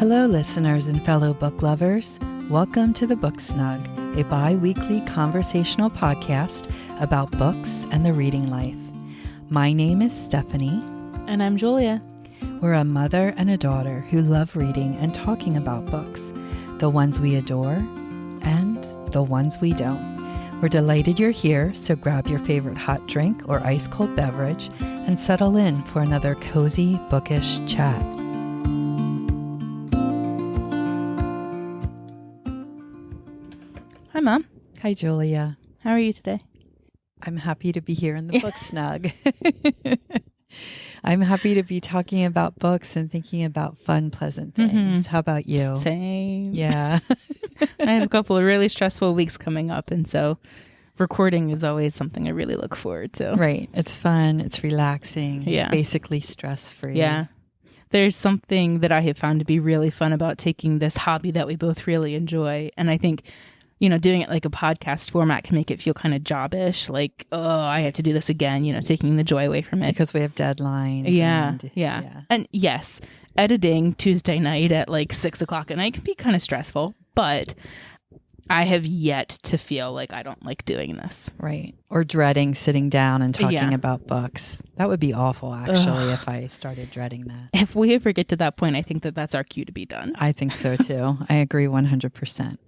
Hello, listeners and fellow book lovers. Welcome to The Book Snug, a bi-weekly conversational podcast about books and the reading life. My name is Stephany. And I'm Julia. We're a mother and a daughter who love reading and talking about books, the ones we adore and the ones we don't. We're delighted you're here, so grab your favorite hot drink or ice-cold beverage and settle in for another cozy, bookish chat. Hi, Mom. Hi, Julia. How are you today? I'm happy to be here in the Book Snug. I'm happy to be talking about books and thinking about fun, pleasant things. How about you? Same. Yeah. I have a couple of really stressful weeks coming up, and so recording is always something I really look forward to. Right. It's fun. It's relaxing. Yeah. Basically stress-free. Yeah. There's something that I have found to be really fun about taking this hobby that we both really enjoy. And I think, doing it like a podcast format can make it feel kind of jobbish. Like, oh, I have to do this again, taking the joy away from it. Because we have deadlines. Yeah. And yes, editing Tuesday night at like 6:00 at night can be kind of stressful, but I have yet to feel like I don't like doing this. Right. Or dreading sitting down and talking about books. That would be awful, actually, if I started dreading that. If we ever get to that point, I think that's our cue to be done. I think so, too. I agree 100%.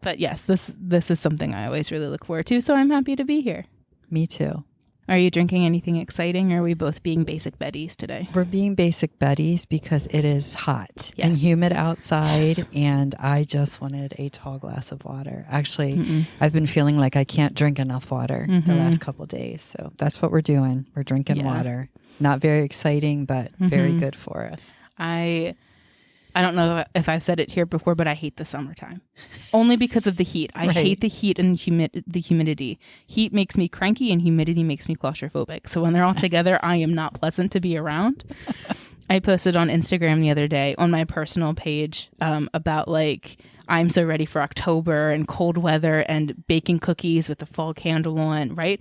But yes, this is something I always really look forward to, so I'm happy to be here. Me too. Are you drinking anything exciting, or are we both being basic Betties today? We're being basic Betties because it is hot and humid outside, and I just wanted a tall glass of water. Actually, I've been feeling like I can't drink enough water the last couple of days, so that's what we're doing. We're drinking water. Not very exciting, but very good for us. I don't know if I've said it here before, but I hate the summertime. Only because of the heat. I hate the heat and the humidity. Heat makes me cranky and humidity makes me claustrophobic. So when they're all together, I am not pleasant to be around. I posted on Instagram the other day on my personal page about like, I'm so ready for October and cold weather and baking cookies with the fall candle on, right?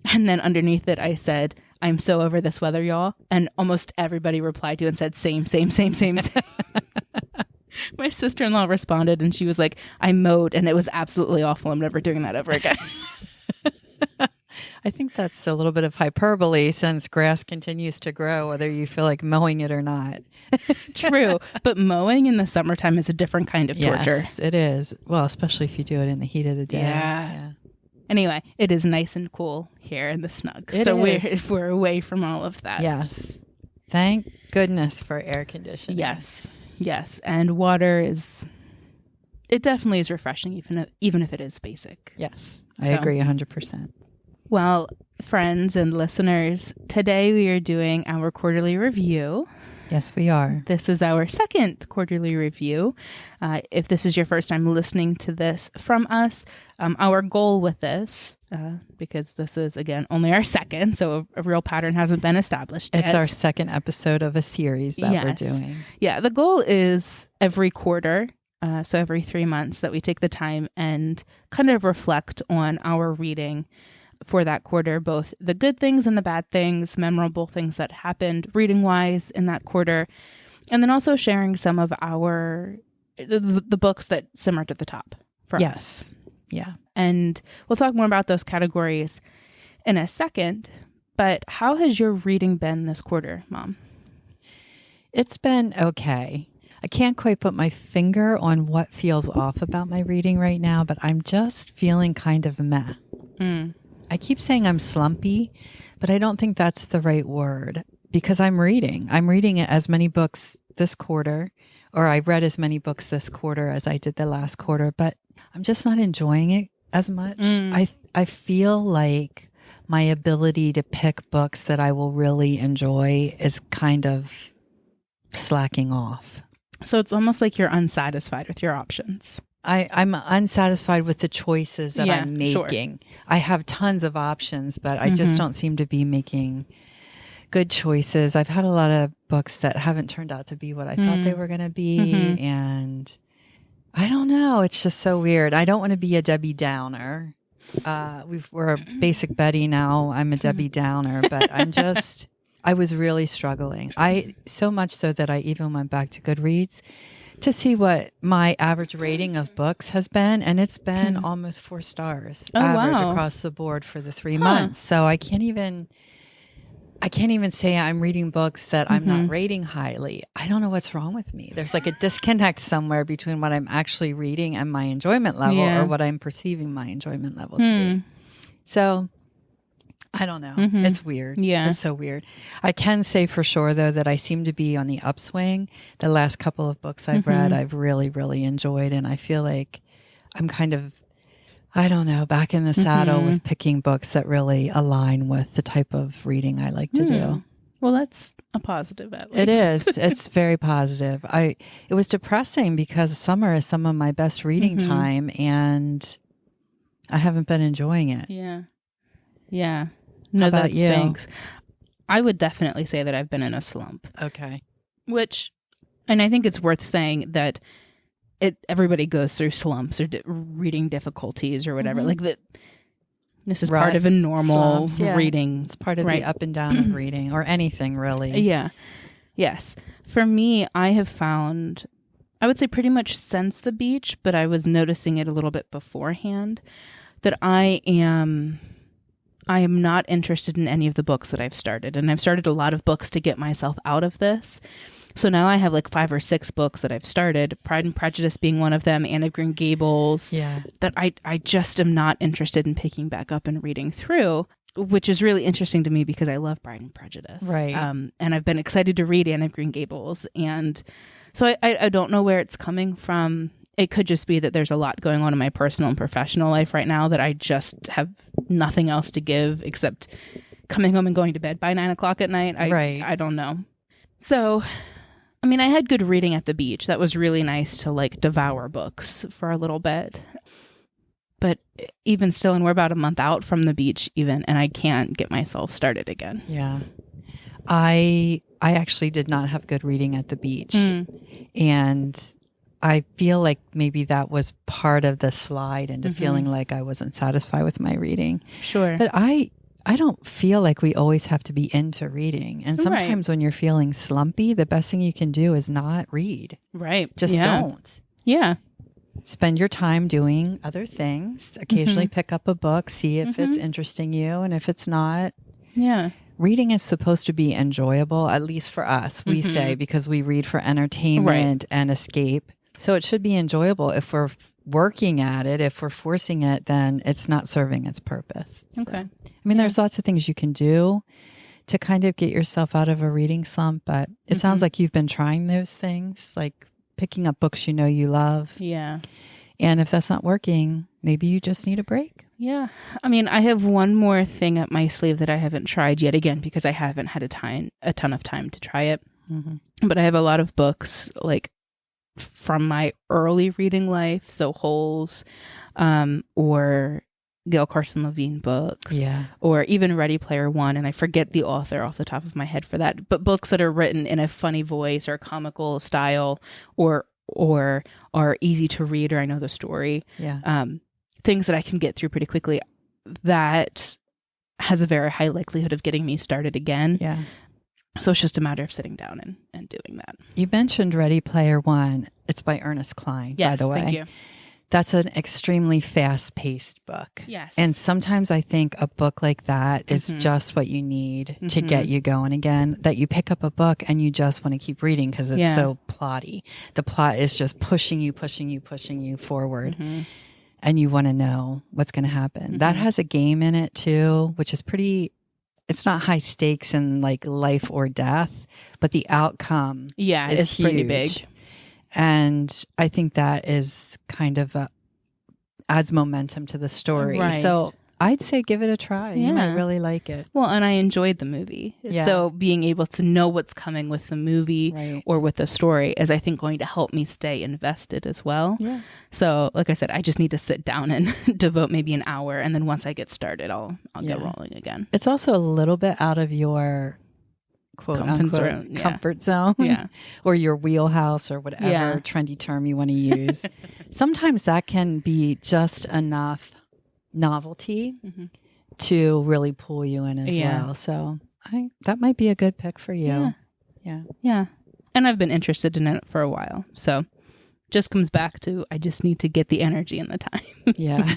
And then underneath it, I said, I'm so over this weather, y'all. And almost everybody replied to and said, same. My sister-in-law responded and she was like, I mowed and it was absolutely awful. I'm never doing that ever again. I think that's a little bit of hyperbole since grass continues to grow, whether you feel like mowing it or not. True. But mowing in the summertime is a different kind of torture. Yes, it is. Well, especially if you do it in the heat of the day. Yeah. Anyway, it is nice and cool here in the Snug. We're away from all of that. Yes. Thank goodness for air conditioning. Yes. And water it definitely is refreshing, even if it is basic. Yes. I agree 100%. Well, friends and listeners, today we are doing our quarterly review. Yes, we are. This is our second quarterly review. If this is your first time listening to this from us, our goal with this, because this is, again, only our second, so a real pattern hasn't been established yet. It's our second episode of a series that we're doing. Yeah, the goal is every quarter, so every 3 months, that we take the time and kind of reflect on our reading for that quarter, both the good things and the bad things, memorable things that happened reading-wise in that quarter, and then also sharing some of the books that simmered at the top for us. Yeah. And we'll talk more about those categories in a second, but how has your reading been this quarter, Mom? It's been okay. I can't quite put my finger on what feels off about my reading right now, but I'm just feeling kind of meh. I keep saying I'm slumpy, but I don't think that's the right word because I'm reading. I'm reading as many books this quarter, or I read as many books this quarter as I did the last quarter, but I'm just not enjoying it as much. I feel like my ability to pick books that I will really enjoy is kind of slacking off. So it's almost like you're unsatisfied with your options. I'm unsatisfied with the choices that I'm making. Sure. I have tons of options, but I just don't seem to be making good choices. I've had a lot of books that haven't turned out to be what I thought they were going to be. And I don't know. It's just so weird. I don't want to be a Debbie Downer. We're a basic Betty now. I'm a Debbie Downer, but I was really struggling. So much so that I even went back to Goodreads to see what my average rating of books has been, and it's been almost 4 stars average across the board for the 3 months. So I can't even say I'm reading books that I'm not rating highly. I don't know what's wrong with me. There's like a disconnect somewhere between what I'm actually reading and my enjoyment level, or what I'm perceiving my enjoyment level to be. So I don't know. It's weird. Yeah. It's so weird. I can say for sure, though, that I seem to be on the upswing. The last couple of books I've read, I've really, really enjoyed. And I feel like I'm kind of, I don't know, back in the saddle with picking books that really align with the type of reading I like to do. Well, that's a positive at least. It is. It's very positive. It was depressing because summer is some of my best reading time, and I haven't been enjoying it. Yeah. Yeah. No, that stinks. I would definitely say that I've been in a slump. Okay. And I think it's worth saying that everybody goes through slumps or reading difficulties or whatever. Like that. This is part of a normal reading. It's part of the up and down of reading, or anything really. Yeah. Yes. For me, I have found, I would say pretty much since the beach, but I was noticing it a little bit beforehand, that I am not interested in any of the books that I've started. And I've started a lot of books to get myself out of this. So now I have like 5 or 6 books that I've started, Pride and Prejudice being one of them, Anne of Green Gables, that I just am not interested in picking back up and reading through, which is really interesting to me because I love Pride and Prejudice. Right. And I've been excited to read Anne of Green Gables. And so I don't know where it's coming from. It could just be that there's a lot going on in my personal and professional life right now that I just have nothing else to give except coming home and going to bed by 9 o'clock at night. I don't know. So, I mean, I had good reading at the beach. That was really nice to like devour books for a little bit. But even still, and we're about a month out from the beach even, and I can't get myself started again. Yeah. I actually did not have good reading at the beach. And I feel like maybe that was part of the slide into feeling like I wasn't satisfied with my reading. Sure. But I don't feel like we always have to be into reading. And sometimes when you're feeling slumpy, the best thing you can do is not read. Right. Just don't. Yeah. Spend your time doing other things. Occasionally pick up a book, see if it's interesting you. And if it's not, reading is supposed to be enjoyable, at least for us, we say, because we read for entertainment and escape. So it should be enjoyable. If we're working at it, if we're forcing it, then it's not serving its purpose. Okay. So, I mean, there's lots of things you can do to kind of get yourself out of a reading slump, but it sounds like you've been trying those things, like picking up books you know you love. Yeah. And if that's not working, maybe you just need a break. Yeah. I mean, I have one more thing up my sleeve that I haven't tried yet, again, because I haven't had a ton of time to try it. But I have a lot of books, like, from my early reading life, so Holes, or Gail Carson Levine books, or even Ready Player One, and I forget the author off the top of my head for that, but books that are written in a funny voice or comical style, or are easy to read, or I know the story, things that I can get through pretty quickly, that has a very high likelihood of getting me started again. So it's just a matter of sitting down and doing that. You mentioned Ready Player One. It's by Ernest Cline, by the way. Thank you. That's an extremely fast-paced book. Yes. And sometimes I think a book like that is just what you need to get you going again, that you pick up a book and you just want to keep reading because it's so plotty. The plot is just pushing you forward. And you want to know what's going to happen. That has a game in it too, which is pretty... It's not high stakes and like life or death, but the outcome is huge. Pretty big. And I think that is kind of adds momentum to the story. Right. So I'd say give it a try. You might really like it. Well, and I enjoyed the movie. So being able to know what's coming with the movie or with the story is, I think, going to help me stay invested as well. So like I said, I just need to sit down and devote maybe an hour. And then once I get started, I'll get rolling again. It's also a little bit out of your quote unquote comfort zone or your wheelhouse or whatever trendy term you want to use. Sometimes that can be just enough novelty to really pull you in as well. So that might be a good pick for you. Yeah. And I've been interested in it for a while. So just comes back to, I just need to get the energy and the time. Yeah.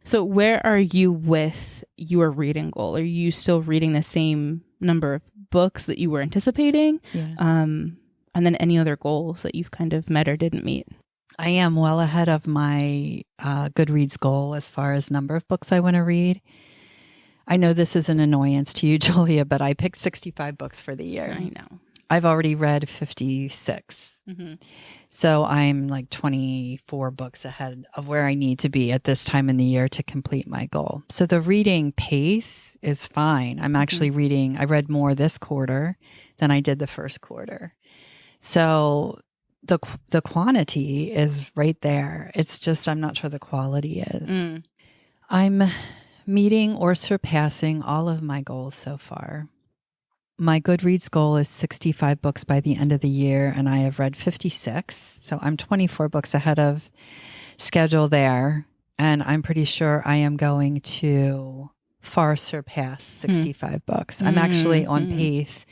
So where are you with your reading goal? Are you still reading the same number of books that you were anticipating? Yeah. And then any other goals that you've kind of met or didn't meet? I am well ahead of my Goodreads goal as far as number of books I want to read. I know this is an annoyance to you, Julia, but I picked 65 books for the year. I know. I've already read 56. Mm-hmm. So I'm like 24 books ahead of where I need to be at this time in the year to complete my goal. So the reading pace is fine. I'm actually reading, I read more this quarter than I did the first quarter. So the quantity is right there. It's just, I'm not sure the quality is. I'm meeting or surpassing all of my goals so far. My Goodreads goal is 65 books by the end of the year, and I have read 56. So I'm 24 books ahead of schedule there. And I'm pretty sure I am going to far surpass 65 books. I'm actually on pace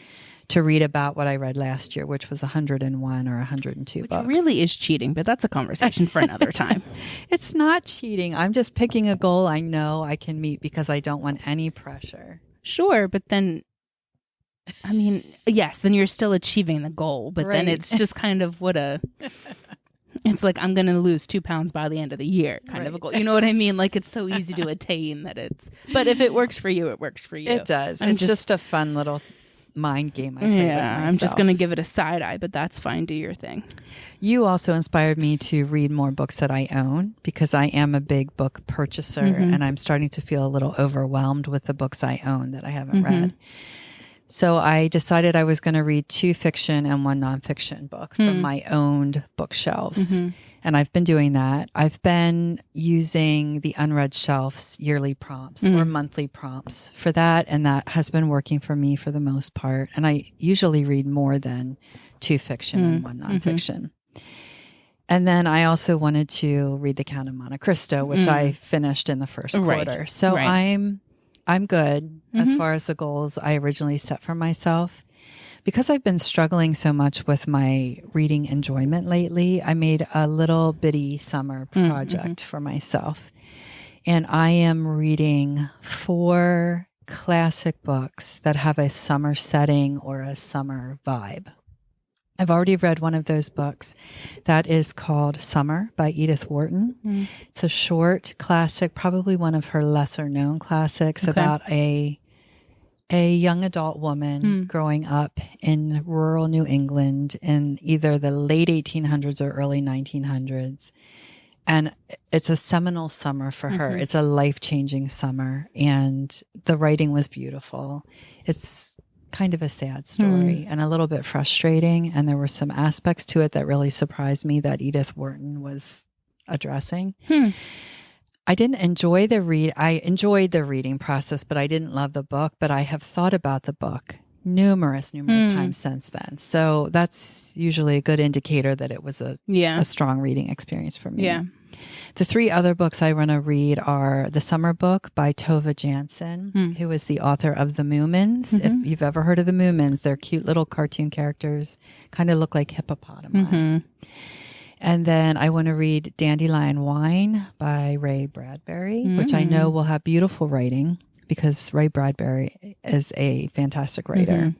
to read about what I read last year, which was 101 or 102 which books. Really is cheating, but that's a conversation for another time. It's not cheating. I'm just picking a goal I know I can meet because I don't want any pressure. Sure, but then, I mean, yes, then you're still achieving the goal, but then it's just kind of it's like, I'm going to lose 2 pounds by the end of the year kind of a goal. You know what I mean? Like, it's so easy to attain that but if it works for you, it works for you. It does. It's just a fun little mind game I play with myself. I'm just going to give it a side eye, but that's fine. Do your thing. You also inspired me to read more books that I own because I am a big book purchaser and I'm starting to feel a little overwhelmed with the books I own that I haven't read. So I decided I was going to read 2 fiction and 1 nonfiction book from my owned bookshelves. And I've been doing that. I've been using the Unread Shelf's yearly prompts or monthly prompts for that. And that has been working for me for the most part. And I usually read more than 2 fiction and 1 nonfiction. And then I also wanted to read The Count of Monte Cristo, which I finished in the first quarter. So I'm good as far as the goals I originally set for myself. Because I've been struggling so much with my reading enjoyment lately, I made a little bitty summer project for myself. And I am reading 4 classic books that have a summer setting or a summer vibe. I've already read one of those books. That is called Summer by Edith Wharton. It's a short classic, probably one of her lesser known classics about a young adult woman growing up in rural New England in either the late 1800s or early 1900s. And it's a seminal summer for her. It's a life-changing summer. And the writing was beautiful. It's kind of a sad story and a little bit frustrating. And there were some aspects to it that really surprised me that Edith Wharton was addressing. I didn't enjoy the read. I enjoyed the reading process, but I didn't love the book. But I have thought about the book numerous times since then. So that's usually a good indicator that it was a strong reading experience for me. Yeah. The 3 other books I want to read are the Summer Book by Tove Jansson, who is the author of The Moomins. If you've ever heard of The Moomins, they're cute little cartoon characters, kind of look like hippopotami. And then I want to read Dandelion Wine by Ray Bradbury, which I know will have beautiful writing because Ray Bradbury is a fantastic writer.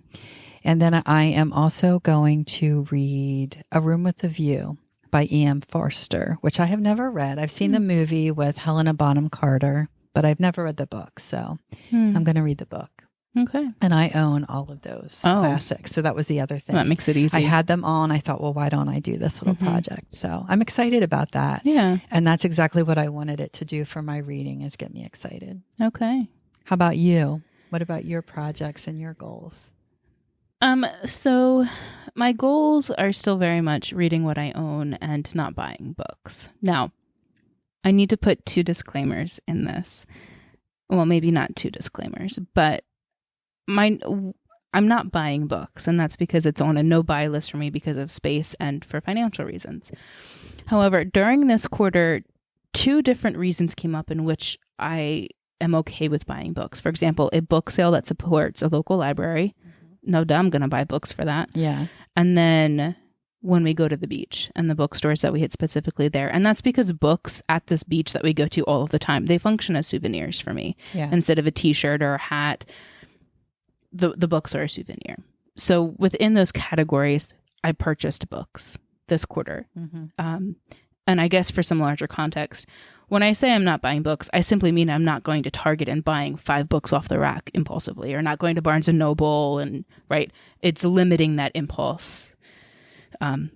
And then I am also going to read A Room with a View by E.M. Forster, which I have never read. I've seen the movie with Helena Bonham Carter, but I've never read the book. So I'm going to read the book. Okay. And I own all of those classics. So that was the other thing. That makes it easy. I had them all and I thought, well, why don't I do this little project? So I'm excited about that. Yeah. And that's exactly what I wanted it to do for my reading, is get me excited. Okay. How about you? What about your projects and your goals? So my goals are still very much reading what I own and not buying books. Now, I need to put 2 disclaimers in this. Well, maybe not 2 disclaimers, but I'm not buying books, and that's because it's on a no-buy list for me because of space and for financial reasons. However, during this quarter, 2 different reasons came up in which I am okay with buying books. For example, a book sale that supports a local library. No, I'm going to buy books for that. Yeah. And then when we go to the beach and the bookstores that we hit specifically there. And that's because books at this beach that we go to all of the time, they function as souvenirs for me. Yeah. Instead of a t-shirt or a hat, the books are a souvenir. So within those categories, I purchased books this quarter. And I guess for some larger context, when I say I'm not buying books, I simply mean I'm not going to Target and buying 5 books off the rack impulsively, or not going to Barnes & Noble, and right? It's limiting that impulse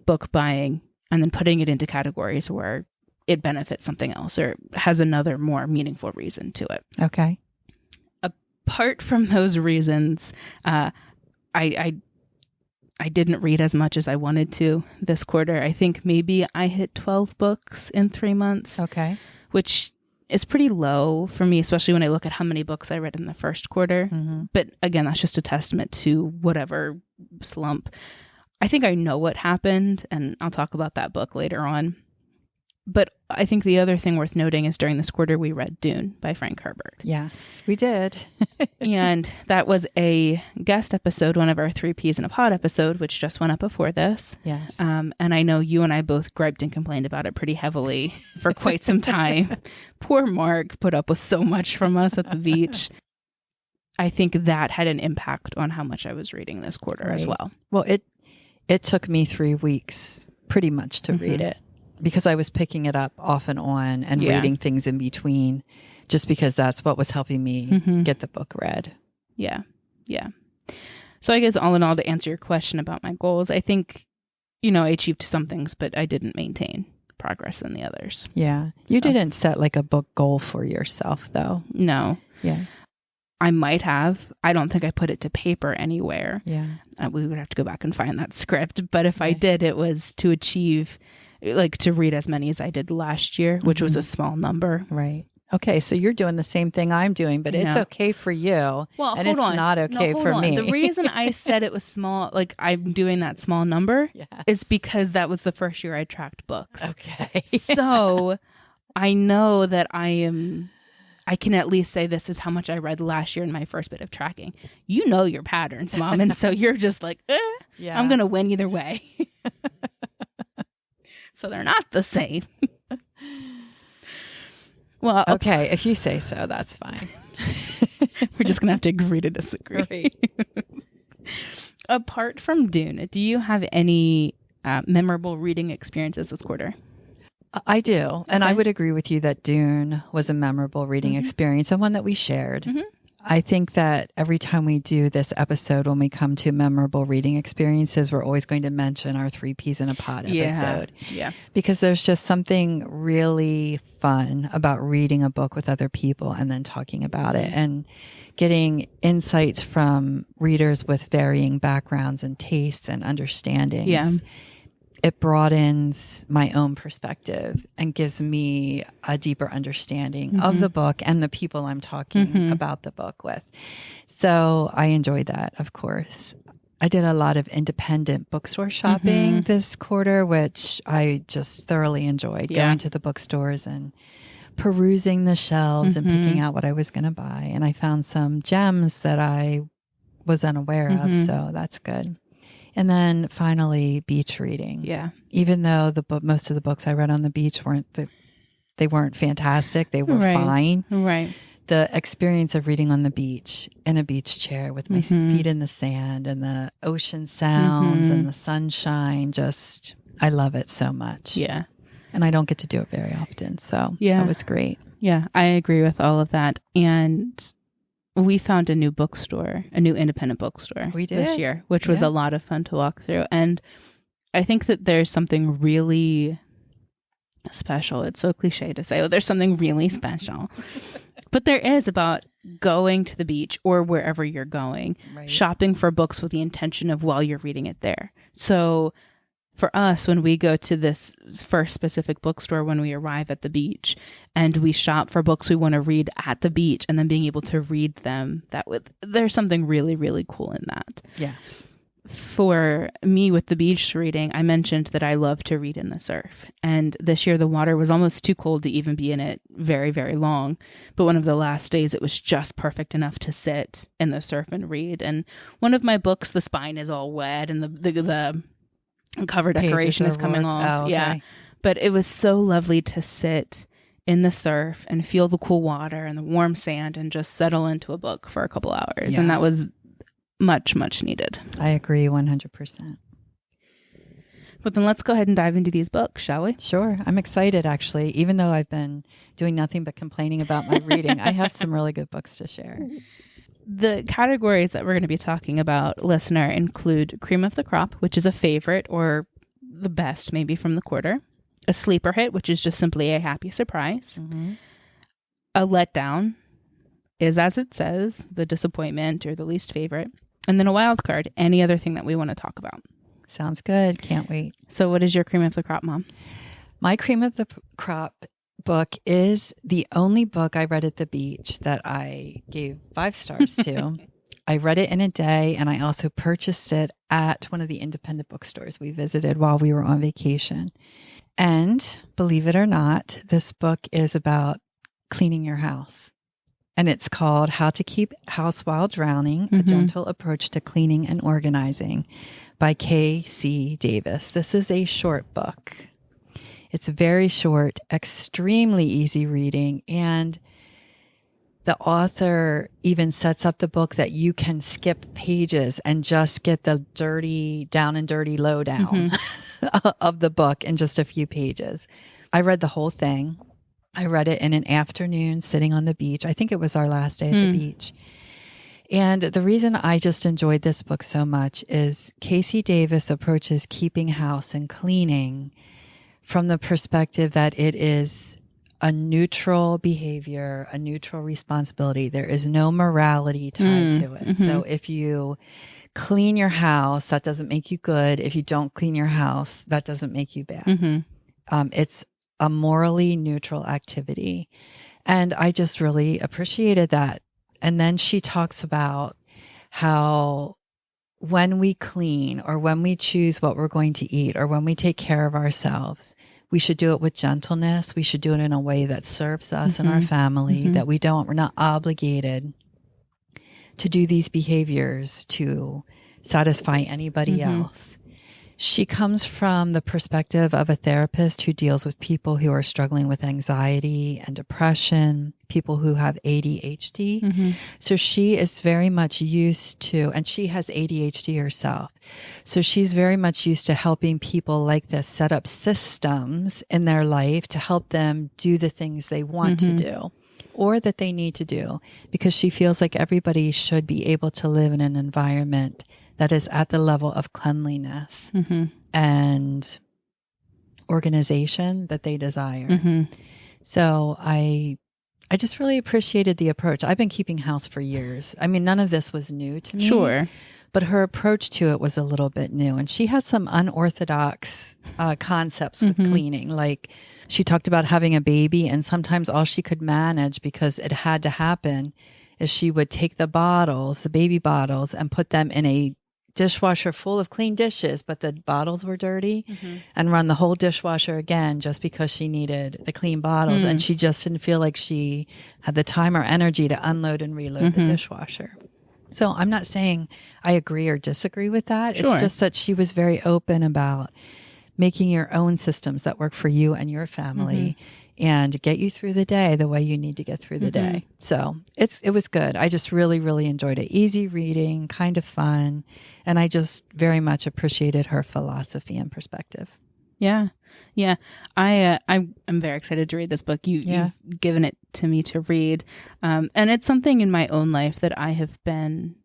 book buying and then putting it into categories where it benefits something else or has another more meaningful reason to it. Okay. Apart from those reasons, I didn't read as much as I wanted to this quarter. I think maybe I hit 12 books in 3 months. Okay. Which is pretty low for me, especially when I look at how many books I read in the first quarter. But again, that's just a testament to whatever slump. I think I know what happened, and I'll talk about that book later on. But I think the other thing worth noting is during this quarter, we read Dune by Frank Herbert. Yes, we did. And that was a guest episode, one of our 3 Peas in a Pod episode, which just went up before this. Yes. And I know you and I both griped and complained about it pretty heavily for quite some time. Poor Mark put up with so much from us at the beach. I think that had an impact on how much I was reading this quarter as well. Well, it took me 3 weeks pretty much to read it, because I was picking it up off and on and reading things in between, just because that's what was helping me get the book read. Yeah. Yeah. So I guess all in all, to answer your question about my goals, I think, I achieved some things, but I didn't maintain progress in the others. Yeah. You didn't set like a book goal for yourself, though. No. Yeah. I might have. I don't think I put it to paper anywhere. Yeah. We would have to go back and find that script. But if I did, it was to achieve, to read as many as I did last year, which was a small number. Right. Okay. So you're doing the same thing I'm doing, but it's okay for you. Well, and it's not okay for me. The reason I said it was small, I'm doing that small number, is because that was the first year I tracked books. Okay. So I know that I can at least say this is how much I read last year in my first bit of tracking. You know your patterns, Mom. And so you're just like, I'm going to win either way. So they're not the same. Well, okay. If you say so, that's fine. We're just going to have to agree to disagree. Right. Apart from Dune, do you have any memorable reading experiences this quarter? I do. And I would agree with you that Dune was a memorable reading experience and one that we shared. I think that every time we do this episode, when we come to memorable reading experiences, we're always going to mention our 3 Peas in a Pod episode. Yeah. Because there's just something really fun about reading a book with other people and then talking about it and getting insights from readers with varying backgrounds and tastes and understandings. Yeah. It broadens my own perspective and gives me a deeper understanding of the book and the people I'm talking about the book with. So I enjoyed that, of course. I did a lot of independent bookstore shopping this quarter, which I just thoroughly enjoyed, going to the bookstores and perusing the shelves and picking out what I was going to buy. And I found some gems that I was unaware of, so that's good. And then finally, beach reading. Yeah. Even though most of the books I read on the beach weren't fantastic, they were fine. Right. The experience of reading on the beach in a beach chair with my feet in the sand and the ocean sounds and the sunshine, I love it so much. Yeah. And I don't get to do it very often, so that was great. Yeah, I agree with all of that. And we found a new bookstore, a new independent bookstore this year, which was a lot of fun to walk through. And I think that there's something really special. It's so cliche to say, there's something really special. But there is about going to the beach or wherever you're going, shopping for books with the intention of while you're reading it there. So for us, when we go to this first specific bookstore, when we arrive at the beach and we shop for books we want to read at the beach and then being able to read them, there's something really, really cool in that. Yes. For me with the beach reading, I mentioned that I love to read in the surf. And this year the water was almost too cold to even be in it very, very long. But one of the last days, it was just perfect enough to sit in the surf and read. And one of my books, the spine is all wet and the cover decoration is coming off. Oh, okay. Yeah. But it was so lovely to sit in the surf and feel the cool water and the warm sand and just settle into a book for a couple hours. Yeah. And that was much, much needed. I agree 100%. But then let's go ahead and dive into these books, shall we? Sure. I'm excited, actually. Even though I've been doing nothing but complaining about my reading, I have some really good books to share. The categories that we're going to be talking about, listener, include Cream of the Crop, which is a favorite or the best maybe from the quarter. A sleeper hit, which is just simply a happy surprise. Mm-hmm. A letdown is, as it says, the disappointment or the least favorite. And then a wild card, any other thing that we want to talk about. Sounds good. Can't wait. So what is your Cream of the Crop, Mom? My Cream of the Crop book is the only book I read at the beach that I gave 5 stars to. I read it in a day, and I also purchased it at one of the independent bookstores we visited while we were on vacation. And believe it or not, this book is about cleaning your house. And it's called How to Keep House While Drowning, A Gentle Approach to Cleaning and Organizing by K.C. Davis. This is a short book. It's very short, extremely easy reading, and the author even sets up the book that you can skip pages and just get the dirty, down and dirty lowdown of the book in just a few pages. I read the whole thing. I read it in an afternoon sitting on the beach. I think it was our last day at the beach. And the reason I just enjoyed this book so much is K.C. Davis approaches keeping house and cleaning from the perspective that it is a neutral behavior, a neutral responsibility. There is no morality tied to it. So if you clean your house, that doesn't make you good. If you don't clean your house, that doesn't make you bad. It's a morally neutral activity. And I just really appreciated that. And then she talks about how when we clean or when we choose what we're going to eat or when we take care of ourselves, we should do it with gentleness. We should do it in a way that serves us and our family, that we're not obligated to do these behaviors to satisfy anybody else. She comes from the perspective of a therapist who deals with people who are struggling with anxiety and depression, people who have ADHD. So she is very much used to, and she has ADHD herself. So she's very much used to helping people like this set up systems in their life to help them do the things they want to do or that they need to do, because she feels like everybody should be able to live in an environment that is at the level of cleanliness and organization that they desire. So I just really appreciated the approach. I've been keeping house for years. I mean, none of this was new to me. Sure. But her approach to it was a little bit new. And she has some unorthodox concepts with cleaning. Like she talked about having a baby, and sometimes all she could manage, because it had to happen, is she would take the bottles, the baby bottles, and put them in a dishwasher full of clean dishes, but the bottles were dirty, and run the whole dishwasher again just because she needed the clean bottles. And she just didn't feel like she had the time or energy to unload and reload the dishwasher. So I'm not saying I agree or disagree with that. Sure. It's just that she was very open about making your own systems that work for you and your family and get you through the day the way you need to get through the day. So it was good. I just really, really enjoyed it. Easy reading, kind of fun. And I just very much appreciated her philosophy and perspective. Yeah. Yeah. I'm very excited to read this book. You've given it to me to read. And it's something in my own life that I have been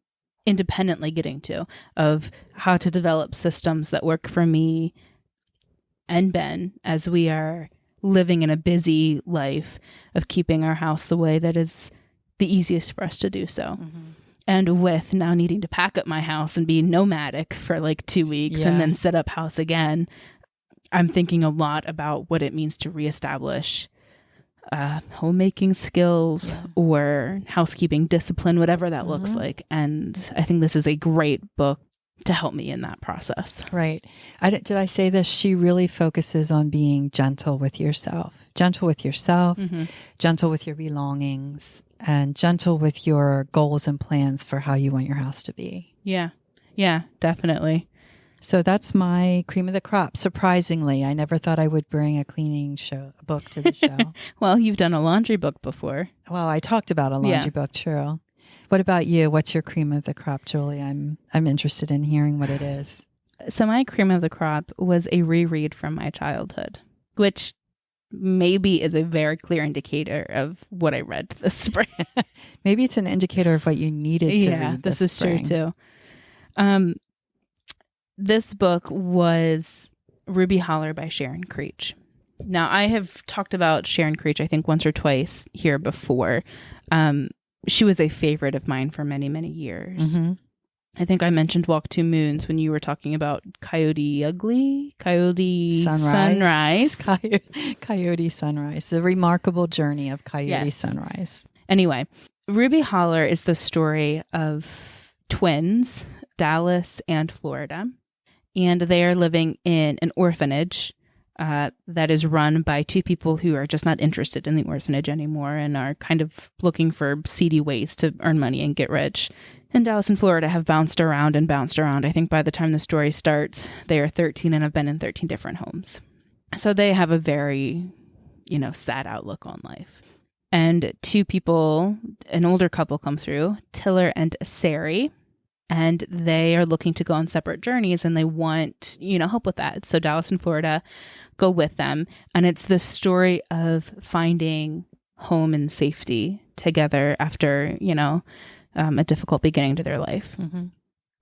independently getting to, of how to develop systems that work for me and Ben as we are living in a busy life of keeping our house the way that is the easiest for us to do so. And with now needing to pack up my house and be nomadic for like 2 weeks and then set up house again, I'm thinking a lot about what it means to reestablish homemaking skills or housekeeping discipline, whatever that looks like. And I think this is a great book to help me in that process. Right. Did I say this? She really focuses on being gentle with yourself, gentle with your belongings, and gentle with your goals and plans for how you want your house to be. Yeah. Yeah, definitely. So that's my cream of the crop. Surprisingly, I never thought I would bring a cleaning book to the show. Well, you've done a laundry book before. Well, I talked about a laundry book, true. What about you? What's your cream of the crop, Julie? I'm interested in hearing what it is. So my cream of the crop was a reread from my childhood, which maybe is a very clear indicator of what I read this spring. Maybe it's an indicator of what you needed to read this spring. This is true too. This book was Ruby Holler by Sharon Creech. Now, I have talked about Sharon Creech, I think, once or twice here before. She was a favorite of mine for many, many years. Mm-hmm. I think I mentioned Walk Two Moons when you were talking about Coyote Sunrise. Coyote Sunrise. The remarkable journey of Coyote Sunrise. Anyway, Ruby Holler is the story of twins, Dallas and Florida. And they are living in an orphanage that is run by two people who are just not interested in the orphanage anymore and are kind of looking for seedy ways to earn money and get rich. And Dallas and Florida have bounced around. I think by the time the story starts, they are 13 and have been in 13 different homes. So they have a very, sad outlook on life. And two people, an older couple come through, Tiller and Sari. And they are looking to go on separate journeys and they want, help with that. So Dallas and Florida go with them. And it's the story of finding home and safety together after, a difficult beginning to their life. Mm-hmm.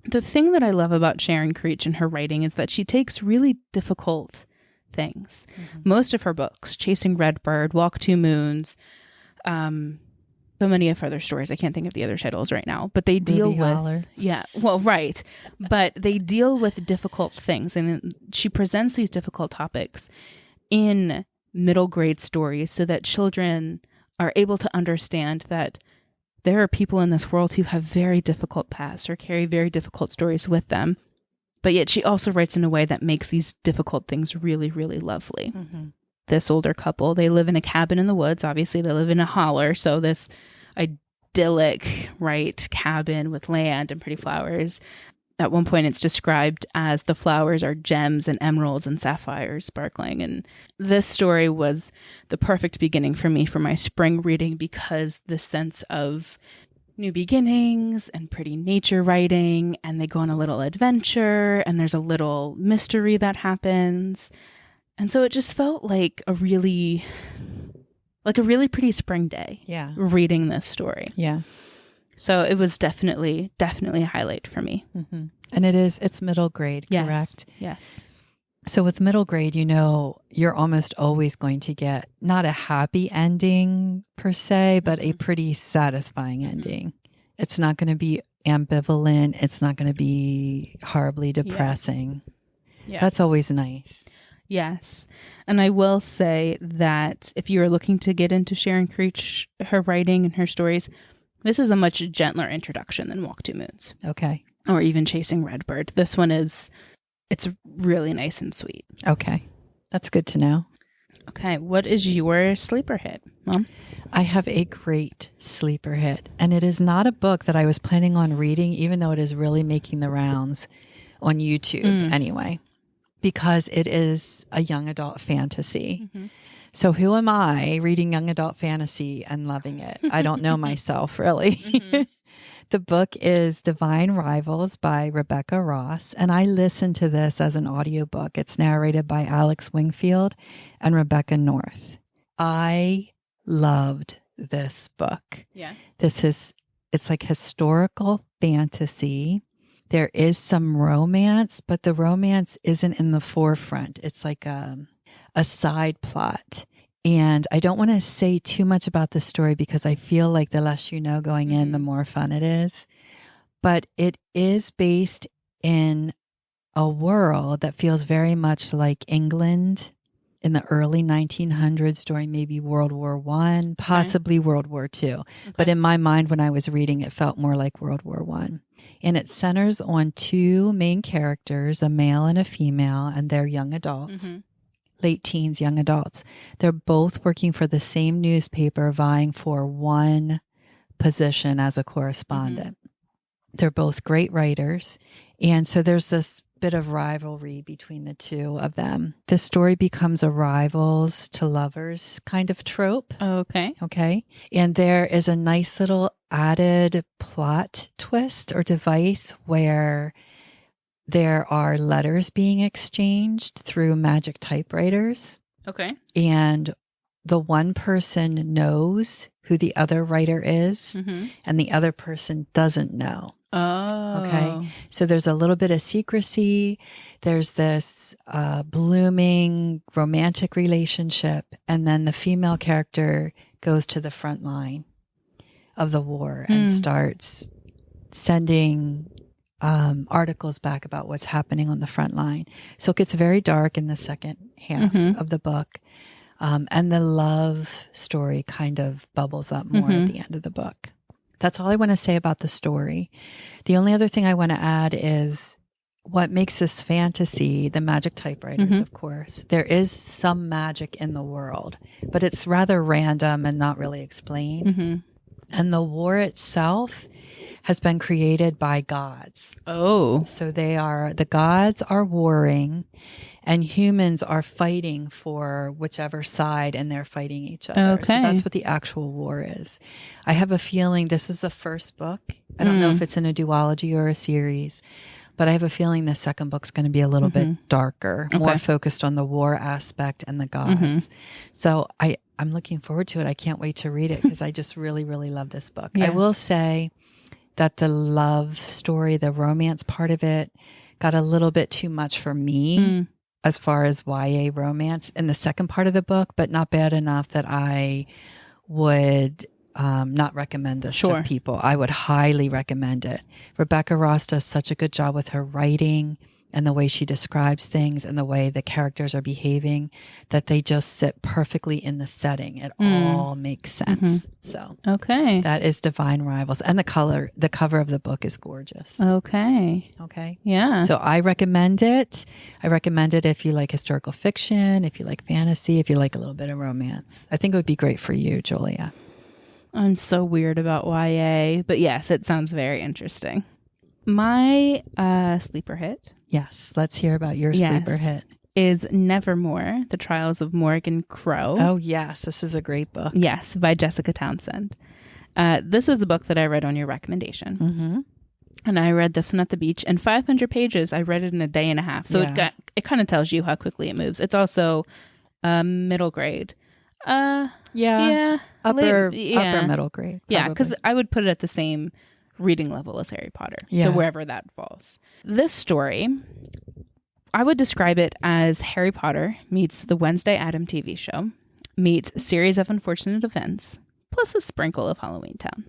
The thing that I love about Sharon Creech and her writing is that she takes really difficult things. Mm-hmm. Most of her books, Chasing Redbird, Walk Two Moons, so many of her other stories. I can't think of the other titles right now, but they deal with Holler. But they deal with difficult things, and she presents these difficult topics in middle grade stories so that children are able to understand that there are people in this world who have very difficult pasts or carry very difficult stories with them. But yet she also writes in a way that makes these difficult things really, really lovely. Mm-hmm. This older couple, they live in a cabin in the woods. Obviously, they live in a holler. So this idyllic, cabin with land and pretty flowers. At one point, it's described as the flowers are gems and emeralds and sapphires sparkling. And this story was the perfect beginning for me for my spring reading because the sense of new beginnings and pretty nature writing, and they go on a little adventure, and there's a little mystery that happens. And so it just felt like a really pretty spring day. Yeah. Reading this story. Yeah. So it was definitely a highlight for me. Mm-hmm. And it's middle grade, correct? Yes. So with middle grade, you're almost always going to get not a happy ending per se, but a pretty satisfying ending. It's not going to be ambivalent. It's not going to be horribly depressing. Yeah. That's always nice. Yes. And I will say that if you are looking to get into Sharon Creech, her writing and her stories, this is a much gentler introduction than Walk Two Moons. Okay. Or even Chasing Redbird. This one it's really nice and sweet. Okay. That's good to know. Okay. What is your sleeper hit, Mom? I have a great sleeper hit. And it is not a book that I was planning on reading, even though it is really making the rounds on YouTube anyway, because it is a young adult fantasy. Mm-hmm. So who am I reading young adult fantasy and loving it? I don't know myself, really. Mm-hmm. The book is Divine Rivals by Rebecca Ross, and I listened to this as an audiobook. It's narrated by Alex Wingfield and Rebecca North. I loved this book. Yeah. It's like historical fantasy. There is some romance, but the romance isn't in the forefront. It's like a side plot. And I don't want to say too much about the story because I feel like the less you know going in, the more fun it is. But it is based in a world that feels very much like England in the early 1900s during maybe World War I, possibly World War II. Okay. But in my mind, when I was reading, it felt more like World War I. And it centers on two main characters, a male and a female, and they're young adults. Mm-hmm. Late teens, young adults. They're both working for the same newspaper, vying for one position as a correspondent. Mm-hmm. They're both great writers. And so there's this bit of rivalry between the two of them. The story becomes a rivals to lovers kind of trope. Okay. Okay. And there is a nice little added plot twist or device where there are letters being exchanged through magic typewriters. Okay. And the one person knows who the other writer is, and the other person doesn't know. Oh. Okay. So there's a little bit of secrecy. There's this blooming romantic relationship. And then the female character goes to the front line of the war and starts sending articles back about what's happening on the front line. So it gets very dark in the second half of the book. And the love story kind of bubbles up more at the end of the book. That's all I want to say about the story. The only other thing I want to add is what makes this fantasy, the magic typewriters, of course. There is some magic in the world, but it's rather random and not really explained. And the war itself has been created by gods. Oh. So the gods are warring and humans are fighting for whichever side, and they're fighting each other. Okay. So that's what the actual war is. I have a feeling this is the first book. I don't know if it's in a duology or a series, but I have a feeling the second book's going to be a little bit darker, more focused on the war aspect and the gods. So I'm looking forward to it. I can't wait to read it because I just really, really love this book. Yeah. I will say that the love story, the romance part of it, got a little bit too much for me as far as YA romance in the second part of the book, but not bad enough that I would not recommend this to people. I would highly recommend it. Rebecca Ross does such a good job with her writing and the way she describes things and the way the characters are behaving that they just sit perfectly in the setting. It all makes sense. So that is Divine Rivals. And the cover of the book is gorgeous. Okay. Yeah. So I recommend it. I recommend it if you like historical fiction, if you like fantasy, if you like a little bit of romance. I think it would be great for you, Julia. I'm so weird about YA, but yes, it sounds very interesting. My sleeper hit. Yes, let's hear about your sleeper hit. Is Nevermoor, The Trials of Morrigan Crow. Oh, yes. This is a great book. Yes, by Jessica Townsend. This was a book that I read on your recommendation. And I read this one at the beach. And 500 pages, I read it in a day and a half. So it kind of tells you how quickly it moves. It's also middle grade. Upper middle grade. Probably. Yeah, because I would put it at the same reading level as Harry Potter. So wherever that falls. This story, I would describe it as Harry Potter meets the Wednesday Addams TV show, meets a series of unfortunate events, plus a sprinkle of Halloween Town.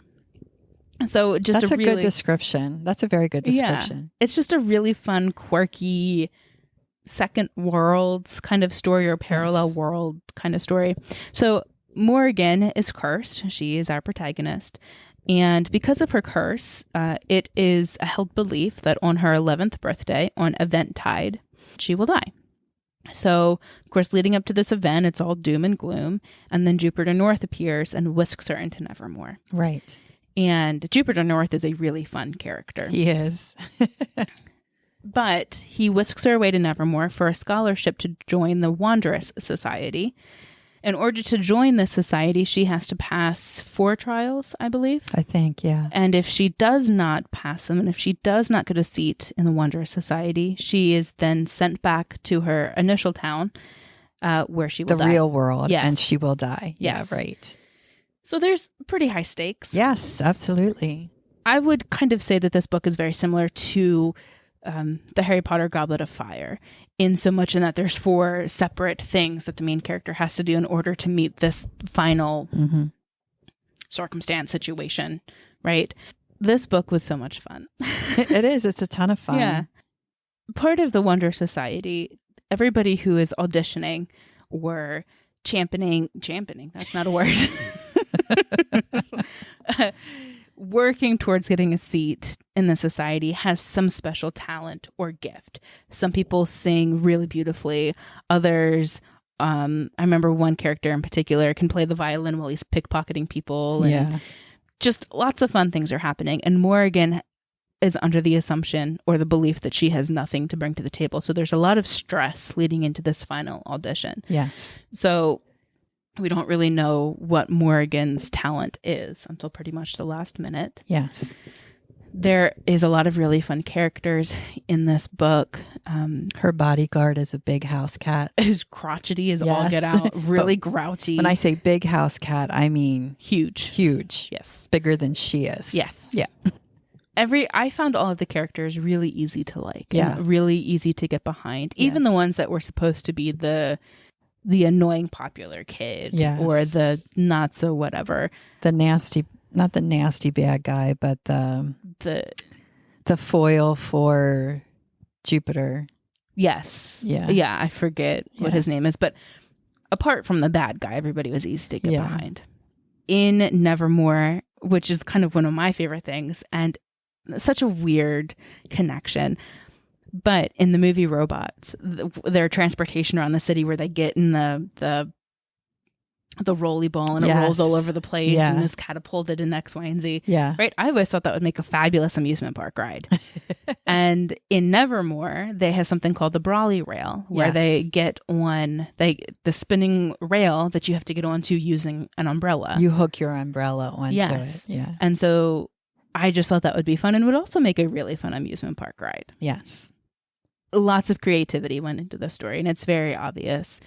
So That's a good description. That's a very good description. Yeah, it's just a really fun, quirky, second worlds kind of story or parallel world kind of story. So Morrigan is cursed. She is our protagonist. And because of her curse, it is a held belief that on her 11th birthday, on Eventide, she will die. So, of course, leading up to this event, it's all doom and gloom. And then Jupiter North appears and whisks her into Nevermoor. Right. And Jupiter North is a really fun character. He is. But he whisks her away to Nevermoor for a scholarship to join the Wanderess Society. In order to join this society, she has to pass 4 trials, I believe. I think, yeah. And if she does not pass them, and if she does not get a seat in the Wanderers Society, she is then sent back to her initial town where she will die. The real world, yes. And she will die. Yes. Yeah, right. So there's pretty high stakes. Yes, absolutely. I would kind of say that this book is very similar to the Harry Potter Goblet of Fire, in so much in that there's 4 separate things that the main character has to do in order to meet this final circumstance situation, right? This book was so much fun. It is. It's a ton of fun. Yeah. Part of the Wonder Society, everybody who is auditioning or championing, that's not a word. Working towards getting a seat in the society has some special talent or gift. Some people sing really beautifully. Others, I remember one character in particular can play the violin while he's pickpocketing people. And just lots of fun things are happening. And Morrigan is under the assumption or the belief that she has nothing to bring to the table. So there's a lot of stress leading into this final audition. Yes. So we don't really know what Morrigan's talent is until pretty much the last minute. Yes. There is a lot of really fun characters in this book. Her bodyguard is a big house cat. Who's crotchety as all Yes. get out, really grouchy. When I say big house cat, I mean huge. Huge. Yes. Bigger than she is. Yes. Yeah. I found all of the characters really easy to like. Yeah. And really easy to get behind. Even the ones that were supposed to be the annoying popular kid. Yes. Or the not so whatever. The nasty, not the nasty bad guy, but the foil for Jupiter. Yes. Yeah. Yeah, I forget what his name is. But apart from the bad guy, everybody was easy to get behind. In Nevermoor, which is kind of one of my favorite things, and such a weird connection. But in the movie Robots, their transportation around the city where they get in the rolly ball and it rolls all over the place and is catapulted in X, Y, and Z. Yeah. Right? I always thought that would make a fabulous amusement park ride. And in Nevermoor, they have something called the Brawley rail where they get on the spinning rail that you have to get onto using an umbrella. You hook your umbrella onto it. Yeah. And so I just thought that would be fun and would also make a really fun amusement park ride. Yes. Lots of creativity went into the story and it's very obvious.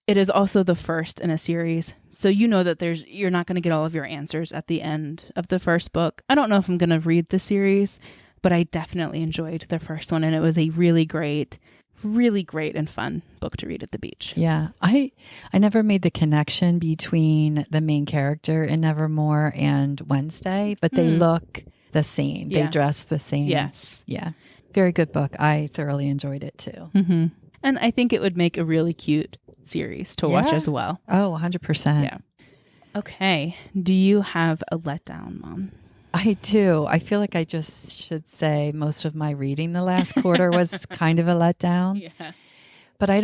It is also the first in a series. So you know that you're not going to get all of your answers at the end of the first book. I don't know if I'm going to read the series, but I definitely enjoyed the first one. And it was a really great and fun book to read at the beach. Yeah. I never made the connection between the main character in Nevermoor and Wednesday, but they look the same. Yeah. They dress the same. Yes. Yeah. Very good book. I thoroughly enjoyed it too. Mm-hmm. And I think it would make a really cute series to watch as well. Oh, 100%. Yeah. Okay. Do you have a letdown, Mom? I do. I feel like I just should say most of my reading the last quarter was kind of a letdown. Yeah. But I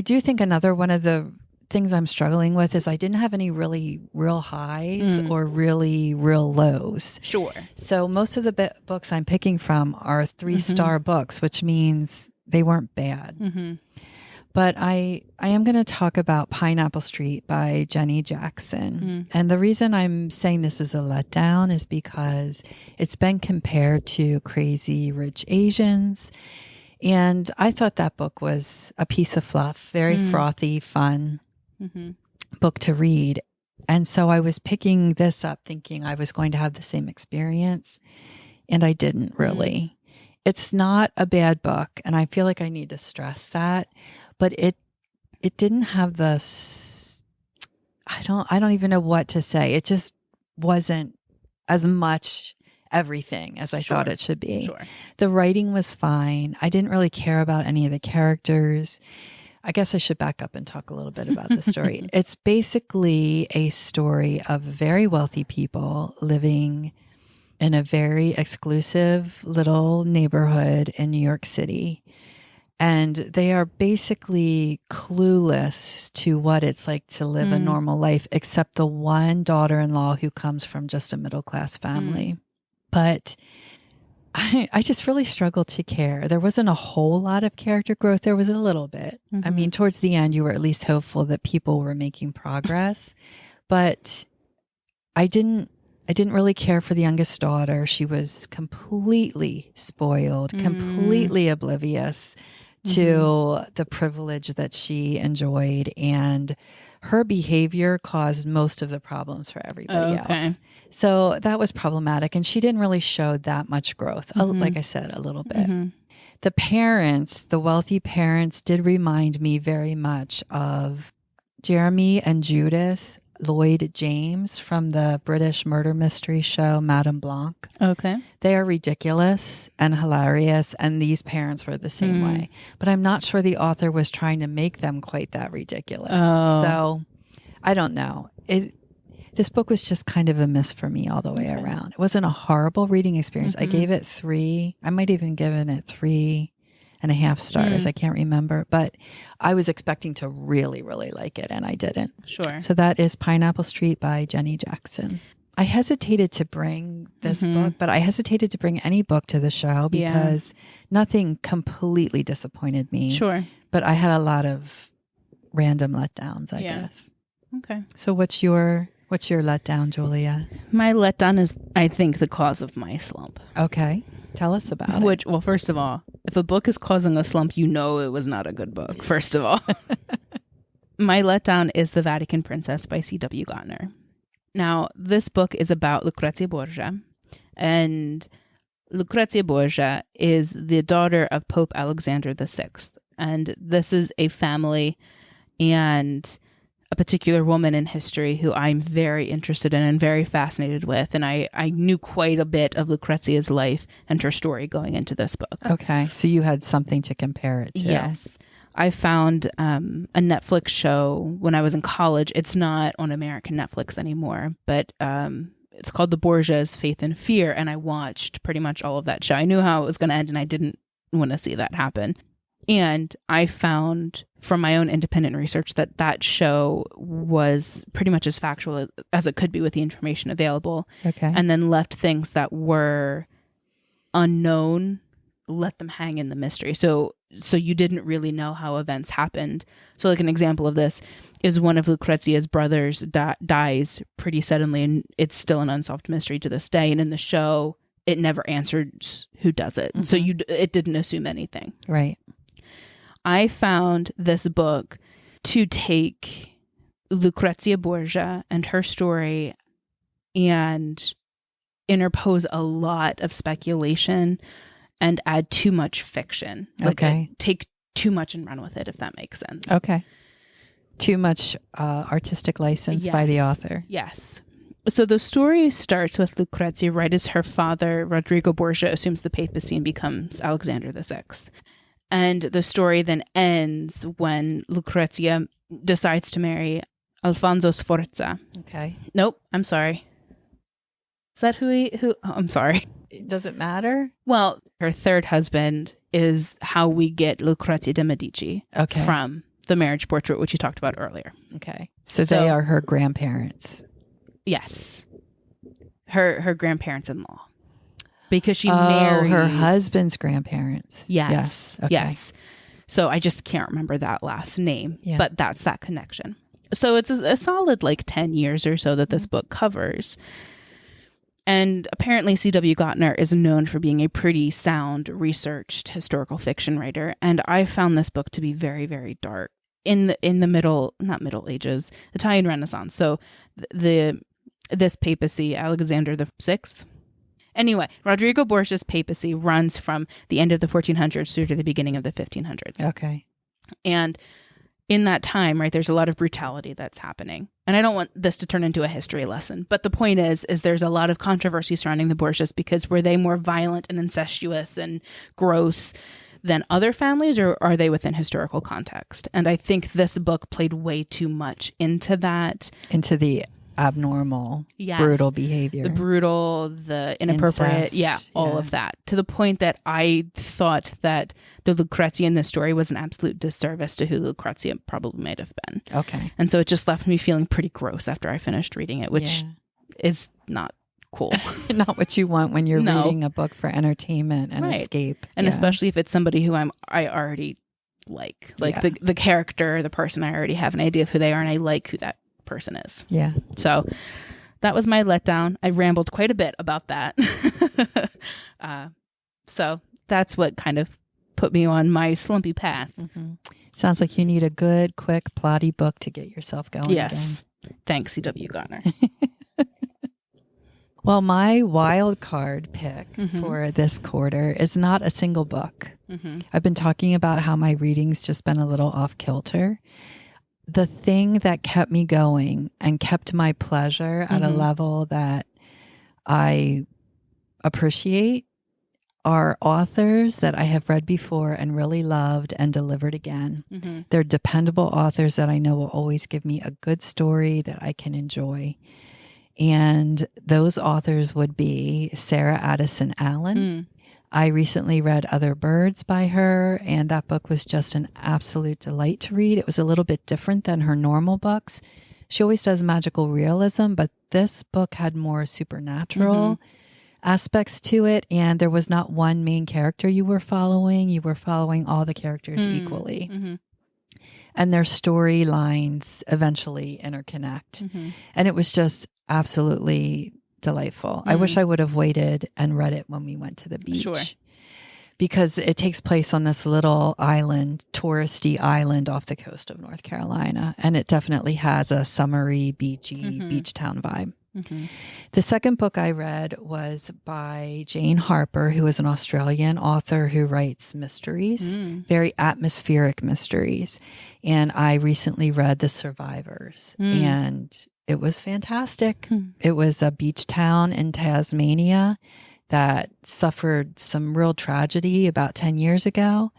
do think another one of the things I'm struggling with is I didn't have any really real highs or really real lows. Sure. So most of the books I'm picking from are 3-star books, which means they weren't bad. Mm-hmm. But I am going to talk about Pineapple Street by Jenny Jackson. And the reason I'm saying this is a letdown is because it's been compared to Crazy Rich Asians. And I thought that book was a piece of fluff, very frothy, fun book to read. And so I was picking this up thinking I was going to have the same experience. And I didn't really. It's not a bad book. And I feel like I need to stress that. But it didn't have I don't even know what to say. It just wasn't as much everything as I thought it should be. Sure. The writing was fine. I didn't really care about any of the characters. I guess I should back up and talk a little bit about the story. It's basically a story of very wealthy people living in a very exclusive little neighborhood in New York City. And they are basically clueless to what it's like to live a normal life, except the one daughter-in-law who comes from just a middle-class family. But I just really struggled to care. There wasn't a whole lot of character growth. There was a little bit. I mean, towards the end, you were at least hopeful that people were making progress. But I didn't really care for the youngest daughter. She was completely spoiled, completely oblivious to the privilege that she enjoyed, and her behavior caused most of the problems for everybody else. So that was problematic, and she didn't really show that much growth. Like I said, a little bit. The parents, the wealthy parents, did remind me very much of Jeremy and Judith Lloyd James from the British murder mystery show Madame Blanc. Okay. They are ridiculous and hilarious, and these parents were the same way. But I'm not sure the author was trying to make them quite that ridiculous. So I don't know. This book was just kind of a miss for me all the way around. It wasn't a horrible reading experience. I gave it 3. I might even given it 3.5 stars. I can't remember, but I was expecting to really, really like it, and I didn't. Sure. So that is Pineapple Street by Jenny Jackson. I hesitated to bring this book, but I hesitated to bring any book to the show because nothing completely disappointed me. Sure. But I had a lot of random letdowns, I guess. Okay. So what's your letdown, Julia? My letdown is, I think, the cause of my slump. Okay. Tell us about it. Well, first of all, if a book is causing a slump, you know it was not a good book, first of all. My letdown is The Vatican Princess by C.W. Gortner. Now, this book is about Lucretia Borgia, and Lucretia Borgia is the daughter of Pope Alexander VI. And this is a family and a particular woman in history who I'm very interested in and very fascinated with. And I knew quite a bit of Lucretia's life and her story going into this book. Okay. So you had something to compare it to. Yes. I found a Netflix show when I was in college. It's not on American Netflix anymore, but it's called The Borgias, Faith and Fear. And I watched pretty much all of that show. I knew how it was going to end and I didn't want to see that happen. And I found from my own independent research that show was pretty much as factual as it could be with the information available. Okay. And then left things that were unknown, let them hang in the mystery. So you didn't really know how events happened. So like an example of this is one of Lucretia's brothers dies pretty suddenly, and it's still an unsolved mystery to this day. And in the show, it never answers who does it. So it didn't assume anything. Right. I found this book to take Lucretia Borgia and her story and interpose a lot of speculation and add too much fiction. Okay. Take too much and run with it, if that makes sense. Okay. Too much artistic license by the author. Yes. So the story starts with Lucretia right as her father, Rodrigo Borgia, assumes the papacy and becomes Alexander VI. And the story then ends when Lucretia decides to marry Alfonso Sforza. Okay. Nope, I'm sorry. Is that who oh, I'm sorry. Does it matter? Well, her third husband is how we get Lucretia de Medici from the marriage portrait, which you talked about earlier. Okay. So they are her grandparents. Yes. Her grandparents-in-law. Because she marries her husband's grandparents. Yes. Okay. Yes. So I just can't remember that last name, but that's that connection. So it's a solid 10 years or so that this book covers. And apparently C.W. Gortner is known for being a pretty sound, researched historical fiction writer. And I found this book to be very, very dark in the not Middle Ages, Italian Renaissance. So this papacy, Alexander VI. Anyway, Rodrigo Borgia's papacy runs from the end of the 1400s through to the beginning of the 1500s. Okay. And in that time, right, there's a lot of brutality that's happening. And I don't want this to turn into a history lesson, but the point is there's a lot of controversy surrounding the Borgias because were they more violent and incestuous and gross than other families, or are they within historical context? And I think this book played way too much into that. Into the abnormal, brutal behavior. The brutal, the inappropriate, all of that. To the point that I thought that the Lucretia in this story was an absolute disservice to who Lucretia probably might have been. Okay. And so it just left me feeling pretty gross after I finished reading it, which is not cool. Not what you want when you're reading a book for entertainment and escape. And especially if it's somebody who I already like the character, the person, I already have an idea of who they are and I like who that person is. Yeah. So that was my letdown. I rambled quite a bit about that. So that's what kind of put me on my slumpy path. Mm-hmm. Sounds like you need a good, quick, plotty book to get yourself going. Yes. Again. Thanks, C.W. Gortner. Well, my wild card pick for this quarter is not a single book. Mm-hmm. I've been talking about how my reading's just been a little off kilter. The thing that kept me going and kept my pleasure at a level that I appreciate are authors that I have read before and really loved and delivered again. Mm-hmm. They're dependable authors that I know will always give me a good story that I can enjoy. And those authors would be Sarah Addison Allen. I recently read Other Birds by her, and that book was just an absolute delight to read. It was a little bit different than her normal books. She always does magical realism, but this book had more supernatural aspects to it, and there was not one main character you were following. You were following all the characters equally. And their storylines eventually interconnect. And it was just absolutely delightful. I wish I would have waited and read it when we went to the beach. Sure. Because it takes place on this little island, touristy island off the coast of North Carolina. And it definitely has a summery, beachy, beach town vibe. The second book I read was by Jane Harper, who is an Australian author who writes mysteries, very atmospheric mysteries. And I recently read The Survivors, and it was fantastic. It was a beach town in Tasmania that suffered some real tragedy about 10 years ago.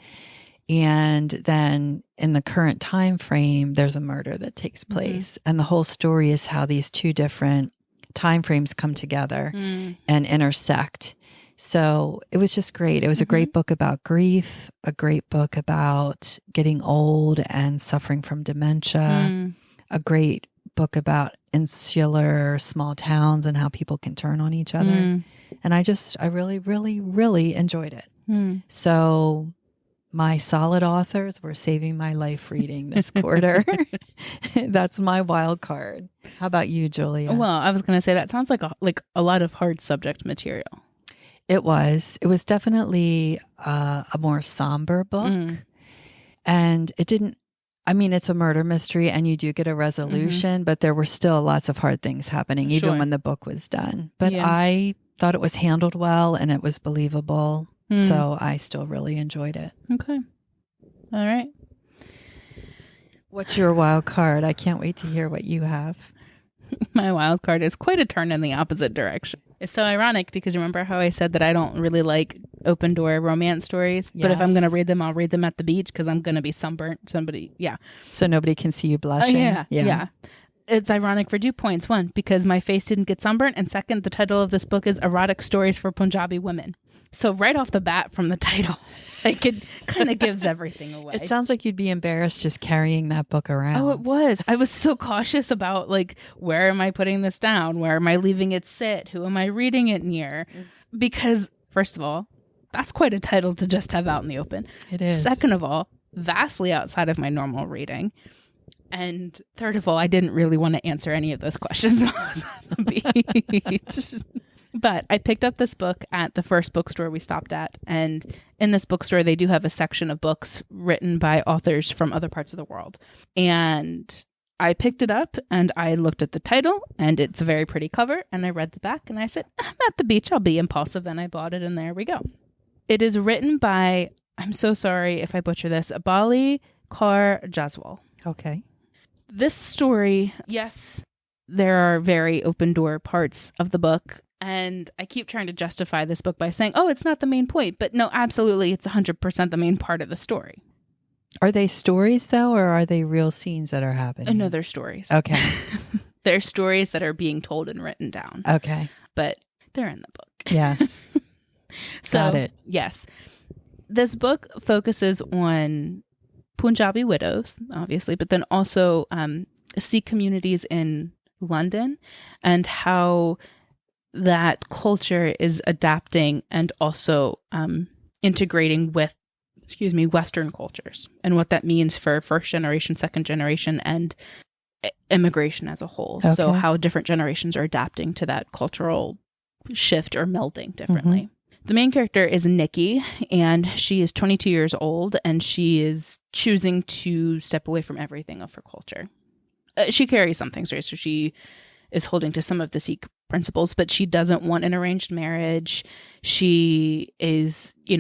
And then in the current time frame, there's a murder that takes place. And the whole story is how these two different time frames come together and intersect. So it was just great. It was a great book about grief, a great book about getting old and suffering from dementia, a great book about insular small towns and how people can turn on each other. And I really, really, really enjoyed it. So my solid authors were saving my life reading this quarter. That's my wild card. How about you, Julia? Well, I was going to say that sounds like a lot of hard subject material. It was definitely a more somber book. And it didn't, I mean, it's a murder mystery and you do get a resolution, but there were still lots of hard things happening, even when the book was done. But I thought it was handled well and it was believable. So I still really enjoyed it. Okay. All right. What's your wild card? I can't wait to hear what you have. My wild card is quite a turn in the opposite direction. It's so ironic because remember how I said that I don't really like open door romance stories, but if I'm going to read them, I'll read them at the beach because I'm going to be sunburnt. So nobody can see you blushing. Yeah. It's ironic for 2 points. One, because my face didn't get sunburnt. And second, the title of this book is Erotic Stories for Punjabi Women. So right off the bat from the title, it kind of gives everything away. It sounds like you'd be embarrassed just carrying that book around. Oh, it was. I was so cautious about where am I putting this down? Where am I leaving it sit? Who am I reading it near? Because first of all, that's quite a title to just have out in the open. It is. Second of all, vastly outside of my normal reading. And third of all, I didn't really want to answer any of those questions while I was on the beach. But I picked up this book at the first bookstore we stopped at. And in this bookstore, they do have a section of books written by authors from other parts of the world. And I picked it up and I looked at the title and it's a very pretty cover. And I read the back and I said, I'm at the beach. I'll be impulsive. And I bought it and there we go. It is written by, I'm so sorry if I butcher this, Balli, Kaur, Jaswal. Okay. This story, yes, there are very open door parts of the book. And I keep trying to justify this book by saying, oh, it's not the main point. But no, absolutely, it's 100% the main part of the story. Are they stories, though, or are they real scenes that are happening? No, they're stories. Okay. They're stories that are being told and written down. Okay. But they're in the book. Yes. Got it. Yes. This book focuses on Punjabi widows, obviously, but then also Sikh communities in London and how that culture is adapting and also integrating with, Western cultures and what that means for first generation, second generation, and immigration as a whole. Okay. So how different generations are adapting to that cultural shift or melding differently. Mm-hmm. The main character is Nikki, and she is 22 years old, and she is choosing to step away from everything of her culture. She carries some things, right? So she is holding to some of the Sikh principles, but she doesn't want an arranged marriage. She is, she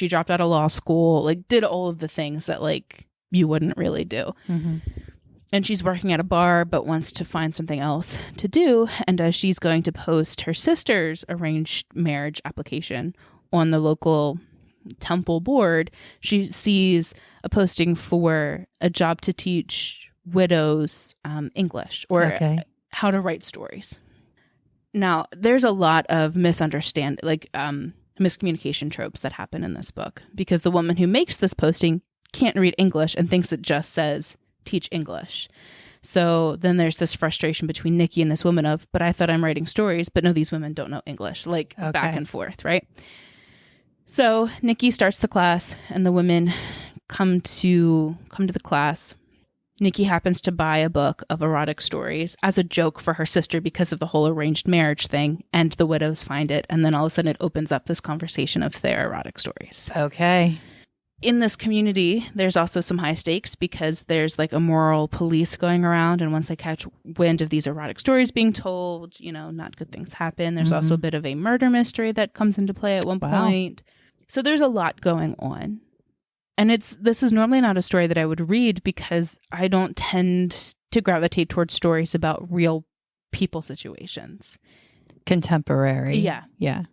dropped out of law school, did all of the things that you wouldn't really do. Mm-hmm. And she's working at a bar, but wants to find something else to do. And as she's going to post her sister's arranged marriage application on the local temple board, she sees a posting for a job to teach widows English or how to write stories. Now, there's a lot of miscommunication tropes that happen in this book because the woman who makes this posting can't read English and thinks it just says teach English. So then there's this frustration between Nikki and this woman of, but I thought I'm writing stories, but no, these women don't know English, like back and forth, right? So Nikki starts the class and the women come to the class. Nikki happens to buy a book of erotic stories as a joke for her sister because of the whole arranged marriage thing, and the widows find it, and then all of a sudden it opens up this conversation of their erotic stories. Okay. In this community, there's also some high stakes because there's like a moral police going around, and once they catch wind of these erotic stories being told, not good things happen. There's also a bit of a murder mystery that comes into play at one point. So there's a lot going on. And this is normally not a story that I would read because I don't tend to gravitate towards stories about real people situations. Contemporary. Yeah. Yeah.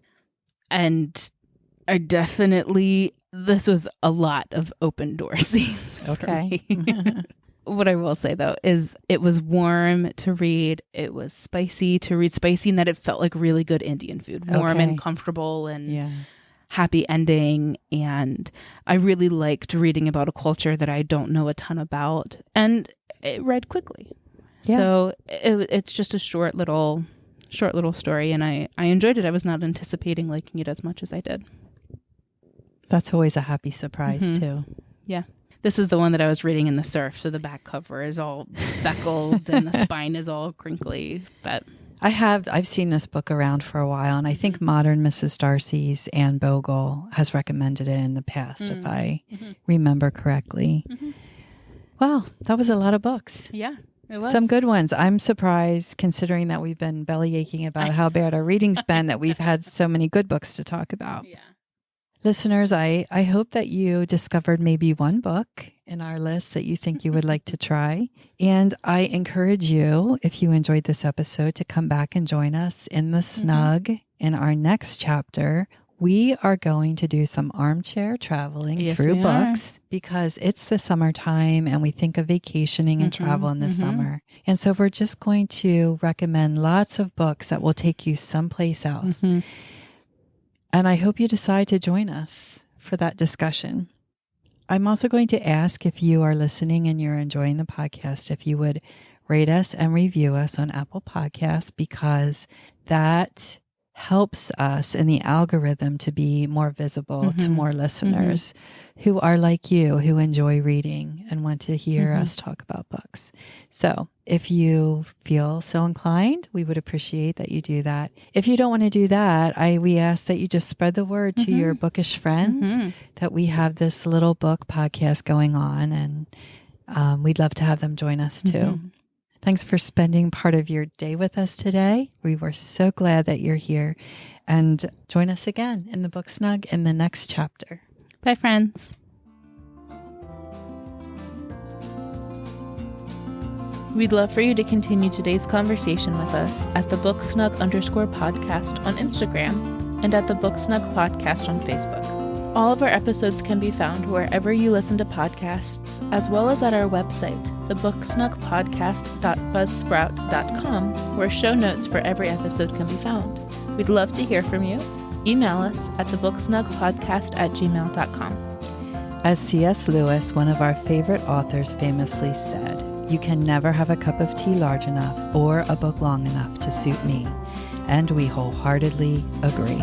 And I definitely, this was a lot of open door scenes. Okay. What I will say though is it was warm to read. It was spicy to read, spicy in that it felt like really good Indian food, warm and comfortable and happy ending. And I really liked reading about a culture that I don't know a ton about, and it read quickly. Yeah. So it's just a short little story, and I enjoyed it. I was not anticipating liking it as much as I did. That's always a happy surprise too. Yeah. This is the one that I was reading in the surf, so the back cover is all speckled and the spine is all crinkly, but I've seen this book around for a while, and I think Modern Mrs. Darcy's Anne Bogle has recommended it in the past, if I remember correctly. Wow, that was a lot of books. Yeah, it was. Some good ones. I'm surprised, considering that we've been belly aching about how bad our reading's been, that we've had so many good books to talk about. Yeah. Listeners, I hope that you discovered maybe one book in our list that you think you would like to try. And I encourage you, if you enjoyed this episode, to come back and join us in the snug in our next chapter. We are going to do some armchair traveling through books because it's the summertime and we think of vacationing and travel in the summer. And so we're just going to recommend lots of books that will take you someplace else. And I hope you decide to join us for that discussion. I'm also going to ask, if you are listening and you're enjoying the podcast, if you would rate us and review us on Apple Podcasts, because that helps us in the algorithm to be more visible to more listeners who are like you, who enjoy reading and want to hear us talk about books. So if you feel so inclined, we would appreciate that you do that. If you don't want to do that, we ask that you just spread the word to your bookish friends that we have this little book podcast going on, and we'd love to have them join us too. Thanks for spending part of your day with us today. We were so glad that you're here. And join us again in the Book Snug in the next chapter. Bye, friends. We'd love for you to continue today's conversation with us at the BookSnug_podcast on Instagram and at the Booksnug Podcast on Facebook. All of our episodes can be found wherever you listen to podcasts, as well as at our website, thebooksnugpodcast.buzzsprout.com, where show notes for every episode can be found. We'd love to hear from you. Email us at thebooksnugpodcast@gmail.com. As C.S. Lewis, one of our favorite authors, famously said, "You can never have a cup of tea large enough or a book long enough to suit me." And we wholeheartedly agree.